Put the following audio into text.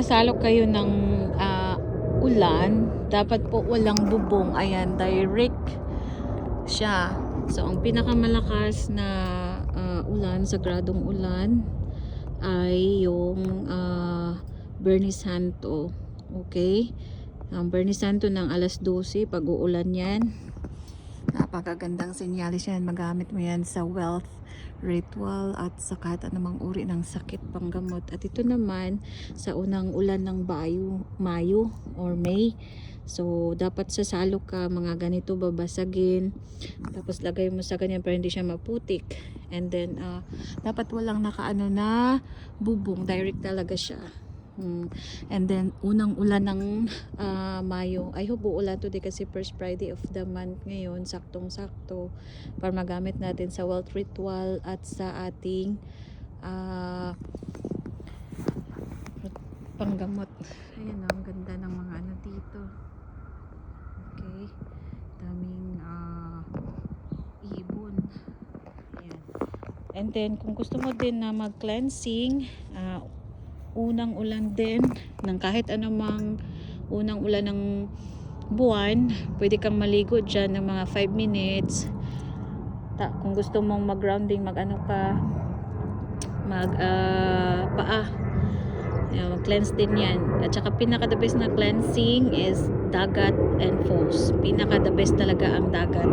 Salo kayo ng ulan, dapat po walang bubong. Ayan, direct siya. So ang pinakamalakas na ulan, sagradong ulan ay yung Bernie Santo. Okay? Ang Bernie Santo ng alas 12 pag uulan yan. Napakagandang senyalis yan. Magamit mo yan sa wealth ritual at sa kahit anumang uri ng sakit panggamot. At ito naman sa unang ulan ng Mayo or May. So dapat sasalo ka, mga ganito babasagin. Tapos lagay mo sa ganyan para hindi siya maputik. And then dapat walang nakaano na bubong, direct talaga siya. And then unang ulan ng Mayo. I hope uulan today kasi first Friday of the month ngayon, saktong sakto para magamit natin sa wealth ritual at sa ating panggamot. Ayan, ang ganda ng mga ano dito. Okay, daming ibon. Ayan. And then kung gusto mo din na mag cleansing, unang ulan din ng kahit anumang unang ulan ng buwan, pwede kang maligo dyan ng mga 5 minutes. Kung gusto mong mag grounding, mag ano ka, mag paa, mag cleanse din yan. At saka pinaka the best na cleansing is dagat and falls. Pinaka the best talaga ang dagat.